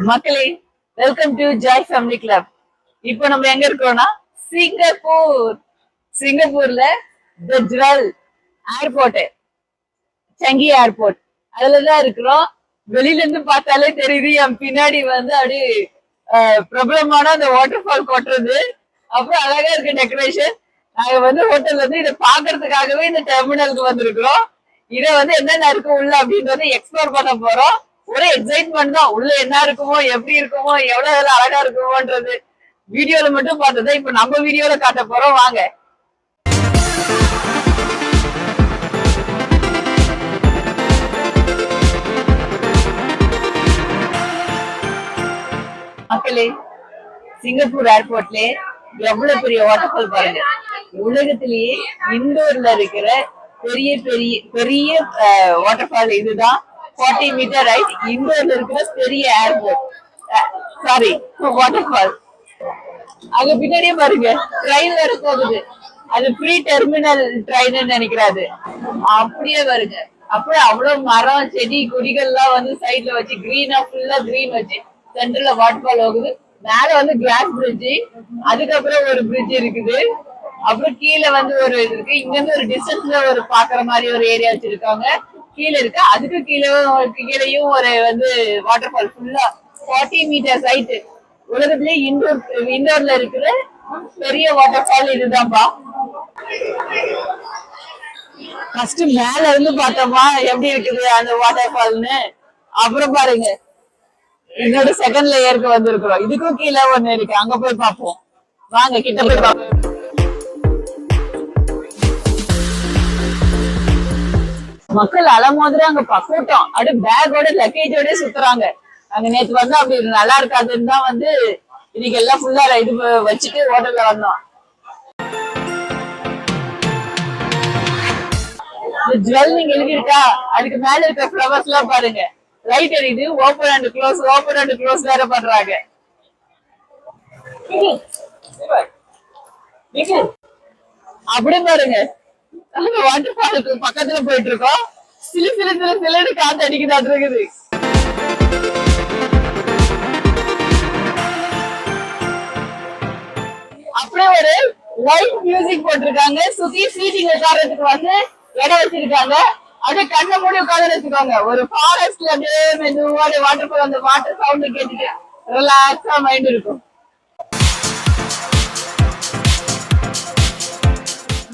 மக்களே, welcome to Joy family club. இப்போ நம்ம எங்க இருக்கோம்னா சிங்கப்பூர்ல தி ஜுவல் ஏர்போர்ட், சங்கி ஏர்போர்ட் அதுலதான் இருக்கிறோம். வெளியில இருந்து பார்த்தாலே தெரியுது என் பின்னாடி வந்து அப்படி பிரபலமான அந்த வாட்டர் ஃபால் கொட்டுறது. அப்புறம் அழகா இருக்கு டெக்கரேஷன். நாங்க வந்து ஹோட்டல்ல இருந்து இதை பாக்குறதுக்காகவே இந்த டெர்மினலுக்கு வந்திருக்கிறோம். இதை வந்து என்னென்ன இருக்கு உள்ள அப்படின்றத எக்ஸ்ப்ளோர் பண்ண போறோம். ஒரே எக்ஸைட்மெண்ட் தான். உள்ள என்ன இருக்குமோ, எப்படி இருக்குமோ, எவ்வளவு அழகா இருக்குமோன்றது வீடியோல மட்டும் பார்த்ததை இப்ப நம்ம வீடியோல காட்ட போறோம். வாங்க. மக்களே, சிங்கப்பூர் ஏர்போர்ட்ல எவ்வளவு பெரிய வாட்டர் ஃபால் பாருங்க. உலகத்திலேயே இண்டோர்ல இருக்கிற பெரிய பெரிய பெரிய வாட்டர் ஃபால் இதுதான். 40 மீட்டர் ரைட். இண்டோர்ல இருக்கிற பெரிய ஏர்போர்ட் சாரி வாட்டர் ஃபால். அங்க பின்னாடியே பாருங்க ட்ரெயின் வர போகுது. அது ஃப்ரீ டெர்மினல் ட்ரெயின் நினைக்கிறாரு. அப்படியே வருங்க. அப்படியே அவ்வளவு மரம் செடி கொடிகள்லாம் வந்து சைட்ல வச்சு கிரீனா ஃபுல்லா கிரீன் வச்சு சென்டர்ல வாட்டர் ஃபால் போகுது. மேல வந்து கிளாஸ் பிரிட்ஜ், அதுக்கப்புறம் ஒரு பிரிட்ஜ் இருக்குது. அப்புறம் கீழே வந்து ஒரு இது இருக்கு. இங்க இருந்து ஒரு டிஸ்டன்ஸ்ல ஒரு பாக்குற மாதிரி ஒரு ஏரியா வச்சிருக்காங்க. கீழே இருக்கு. அதுக்கு கீழேயும் ஒரு வந்து வாட்டர் ஃபால் ஃபுல்லா 40 மீட்டர் ஹைட். உலகத்திலேயே இண்டோர்ல இருக்கிற பெரிய வாட்டர் ஃபால் இதுதான்ப்பா. ஃபர்ஸ்ட் மேல இருந்து பார்த்தோமா எப்படி இருக்குது அந்த வாட்டர் ஃபால்னு. அப்புறம் பாருங்க இதோட செகண்ட் லேயருக்கு வந்திருக்கிறோம். இதுக்கும் கீழே ஒண்ணு இருக்கு. அங்க போய் பார்ப்போம். வாங்க கிட்ட போய் பார்ப்போம். மக்கள் அலமோதுல அங்க கூட்டம். அப்படியே பேக்கோட லக்கேஜோட சுத்துறாங்க. அங்க நேத்து வந்து அப்படி நல்லா இருக்காதுன்னு தான் வந்து இன்னைக்கு எல்லாம் ஃபுல்லா இது வச்சுட்டு ஹோட்டல்ல வந்தோம். ஜுவல் நீங்க எழுதிருக்கா, அதுக்கு மேல இருக்க ஃபிளவர்ஸ் எல்லாம் பாருங்க. லைட் எரியுது. ஓபன் அண்ட் க்ளோஸ் வேற பண்றாங்க. அப்படி பாருங்க அந்த வாட்டர் ஃபாலுக்கு பக்கத்துல போயிட்டு இருக்கோம். சிலு காத்து அடிக்குதாட்டு இருக்குது. அப்படியே ஒரு லைட் மியூசிக் போட்டிருக்காங்க. சுத்தி சீட்டிங் உட்கார்றதுக்கு வந்து இடம் வச்சிருக்காங்க. அப்படியே கண்ணை மூடி உட்காந்து வச்சுக்கோங்க. ஒரு ஃபாரஸ்ட்ல அப்படியே மெதுவாட வாட்டர் ஃபால், அந்த வாட்டர் சவுண்ட் கேட்டுட்டு ரிலாக்ஸா மைண்ட் இருக்கும்.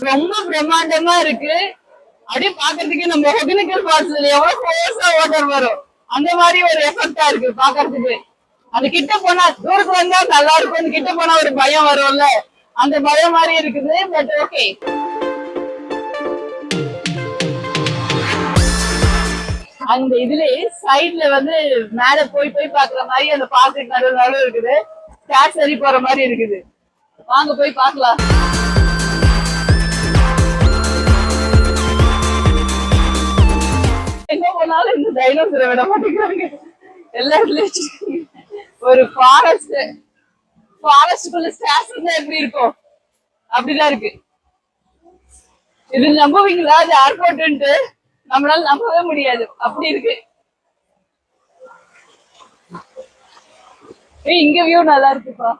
ரொம்ப பிரம்மாண்டமா இருக்கு. அப்படியே பாக்குறதுக்கு நம்ம ஒகேனக்கல் ஃபால்ஸ்ல எவ்வளவு ஃபோர்ஸா வாட்டர் வரும் அந்த மாதிரி ஒரு எஃபெக்டா இருக்கு பாக்குறதுக்கு. அது கிட்ட போனா தூரத்துல இருந்தா நல்லா இருக்கும். கிட்ட போனா ஒரு பயம் வரும்ல, அந்த பயம் மாதிரி இருக்குது. But okay. அந்த இதுல சைட்ல வந்து மேல போய் பாக்குற மாதிரி அந்த பார்க்கு நடுவு இருக்குது. ஸ்டார் சரி போற மாதிரி இருக்குது. வாங்க போய் பாக்கலாம். எங்க போனாலும் இந்த டைனோசரை விட மாட்டேங்கிறாங்க. எல்லா இடத்துலயும் ஒரு ஃபாரஸ்டுக்குள்ள ஸ்டார்ஸ் இருந்தா எப்படி இருக்கும் அப்படிதான் இருக்கு. இது நம்புவீங்களா? அது ஏர்போர்ட் நம்மளால நம்பவே முடியாது. அப்படி இருக்கு. இங்க வியூ நல்லா இருக்குப்பா.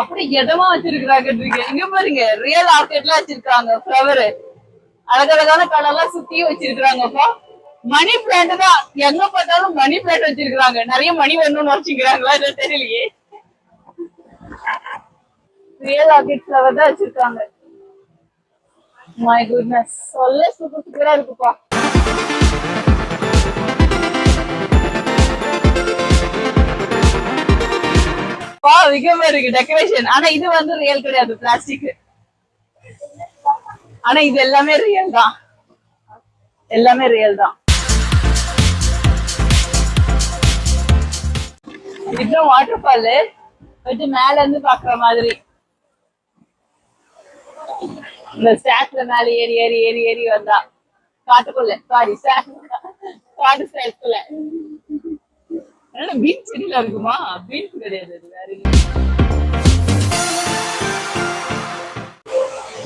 அப்படி இடமா வச்சிருக்கிறாங்க. இங்க பாருங்க ரியல் ஆர்கிட்லாம் வச்சிருக்காங்க. ஃபிளவர் அழகழகான கலர்லாம் சுத்தி வச்சிருக்காங்கப்பா. மணி பிளான்ட் தான். எங்க பார்த்தாலும் மணி பிளான்ட் வச்சிருக்காங்க. நிறைய மணி வரணும்னு வச்சுக்கிறாங்களா இல்ல தெரியலையே. ரியல் ஆர்கிட் ஃபிளவர் தான் வச்சிருக்காங்க. மை குட்னஸ், சொல்ல சூப்பரா இருக்குப்பா. விகமா இருக்கு டெக்கரேஷன். ஆனா இது வந்து ரியல் கிடையாது, பிளாஸ்டிக். ஆனா இது எல்லாமே ரியல் தான். எல்லாமே ரியல் தான். இதுதான் வாட்டர் ஃபால். கொஞ்சம் மேல இருந்து பாக்குற மாதிரி இந்த ஸ்டாக்ல மேல ஏறி ஏறி ஏறி ஏறி வந்தா காட்டுக்குள்ள, சாரி காட்டு ஸ்டாக்ல. பீச் செடியில இருக்குமா? பீச் கிடையாது, வேற.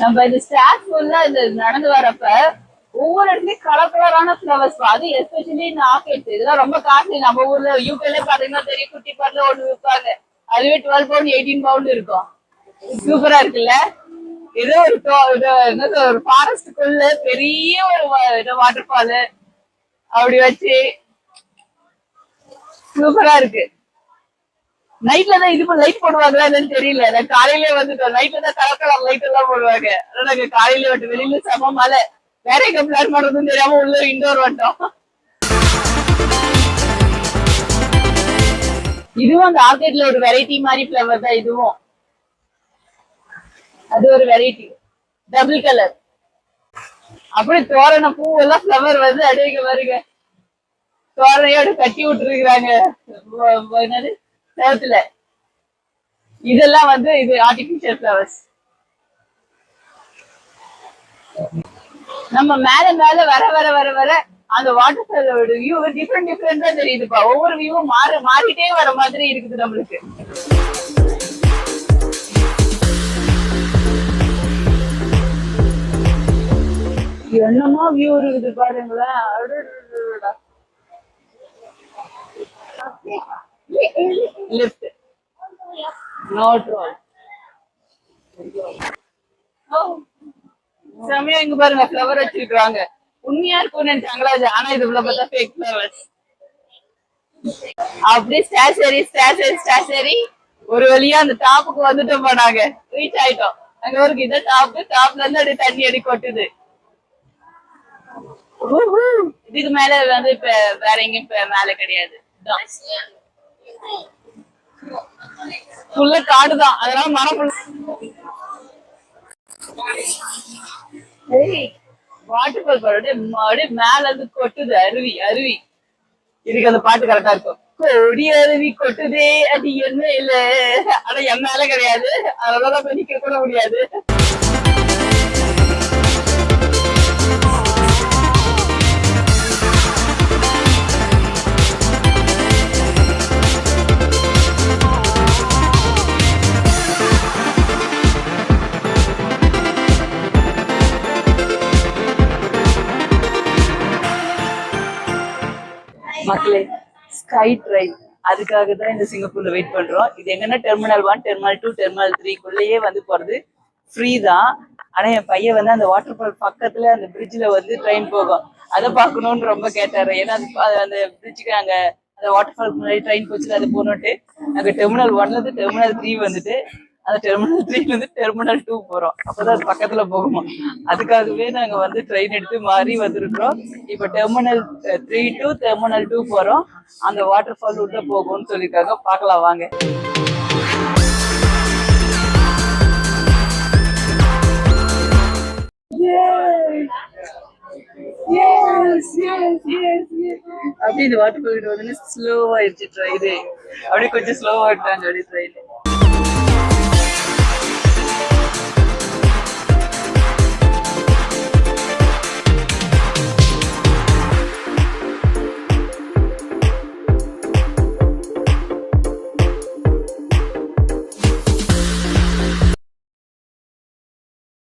நம்ம இந்த ஸ்டாக் ஃபுல்லா இந்த நடந்து வரப்ப ஒவ்வொரு இடத்துலயும் கலர் கலரான ஃபிளவர்ஸ். அது எஸ்பெஷலி இந்த ஆர்கிட்ஸ் இதெல்லாம் ரொம்ப காஸ்ட்லி. நம்ம ஊர்ல யூகேல பாத்தீங்கன்னா தெரியும், குட்டி பாட்டுல ஒண்ணு விற்பாங்க, அதுவே 12 பவுண்ட் 18 பவுண்ட் இருக்கும். சூப்பரா இருக்குல்ல. ஏதோ ஒரு ஃபாரஸ்டுக்குள்ள பெரிய ஒரு வாட்டர் ஃபால் அப்படி வச்சு சூப்பரா இருக்கு. நைட்ல தான் இது லைட் போடுவாங்களா என்னன்னு தெரியல. நான் காலையிலே வந்துட்டோம். நைட்ல தான் கலர் கலர் லைட் எல்லாம் போடுவாங்க. ஆனா நாங்க காலையில வந்துட்டு வெளியில செம மழை, வேற எங்க பிளான் பண்றதுன்னு தெரியாம உள்ள இன்டோர் வந்துட்டோம். இதுவும் அந்த ஆர்கிட்ல ஒரு வெரைட்டி மாதிரி ஃபிளவர் தான் இதுவும். அது ஒரு வெரைட்டி டபுள் கலர். அப்படி தோரண பூ எல்லாம் ஃபிளவர் வந்து அடிக்க வருங்க. தோரணையோட கட்டி விட்டுருக்காங்க என்னது சேத்துல. இதெல்லாம் வந்து இது ஆர்டிபிஷியல் ஃபிளவர்ஸ். நம்ம மேல மேல வர வர வர வர அந்த வாட்டர் ஃபாலோட வியூ டிஃப்ரெண்ட் டிஃப்ரெண்டா தெரியுதுப்பா. ஒவ்வொரு வியூவும் மாறிட்டே வர மாதிரி இருக்குது நம்மளுக்கு. என்னமா வியூ இருக்குது பாருங்களேன். Left note roll. செமையா இங்க பாருங்க ஃபிளவர் வச்சிருக்காங்க. உண்மையா இருக்கும்னு நினைச்சாங்களா? ஆனா இது உள்ள பார்த்தா ஃபேக் ஃபிளவர்ஸ். அப்படியே ஸ்டாஷரி ஒரு வழியா அந்த டாப்புக்கு வந்துட்டோம். போனாங்க ரீச் ஆயிட்டோம். அங்க ஒரு இதை டாப்ல இருந்து அப்படியே தண்ணி அடி கொட்டுது. இதுக்கு மேல வந்து இப்ப வேற எங்கேயும் மேல கிடையாது. ஃபுல்லா காடுதான், அதனால மரம் வாட்டர் ஃபால் அப்படியே மேல இருந்து கொட்டுது. அருவி அருவி. இதுக்கு அந்த பாட்டு கரெக்டா இருக்கும். கொடி அருவி கொட்டுதே அது என்ன இல்ல. ஆனா என் மேல கிடையாது, அதனாலதான் நிக்க கூட முடியாது. மக்களே, ஸ்கை ட்ரெயின் அதுக்காக தான் இந்த சிங்கப்பூர்ல வெயிட் பண்றோம். இது எங்கன்னா டெர்மினல் 1, டெர்மினல் 2, டெர்மினல் 3 வந்து போறது ஃப்ரீ தான். ஆனா என் பையன் வந்து அந்த வாட்டர் ஃபால் பக்கத்துல அந்த பிரிட்ஜ்ல வந்து ட்ரெயின் போகும், அதை பார்க்கணும்னு ரொம்ப கேட்டாரு. ஏன்னா அந்த பிரிட்ஜுக்கு நாங்க அந்த வாட்டர் ஃபால் முன்னாடி ட்ரெயின் போச்சுல, அது போனோட்டு நாங்க டெர்மினல் 1ல இருந்து டெர்மினல் 3 வந்துட்டு அந்த டெர்மினல் 3ல இருந்து டெர்மினல் 2 போறோம். அப்பதான் அது பக்கத்துல போகுமா. அதுக்காகவே நாங்க வந்து ட்ரெயின் எடுத்து மாறி வந்துருக்கோம். இப்ப டெர்மினல் 3 டு டெர்மினல் 2 போறோம். அந்த வாட்டர் ஃபால் உள்ள போகும்னு சொல்லிருக்காங்க. பாக்கலாம் வாங்க. அப்படி இந்த வாட்டர் ஃபால் வந்து ஸ்லோவா ஆயிடுச்சு ட்ரெயின். அப்படியே கொஞ்சம் ஸ்லோவா விட்டாங்க அப்படியே ட்ரெயின்.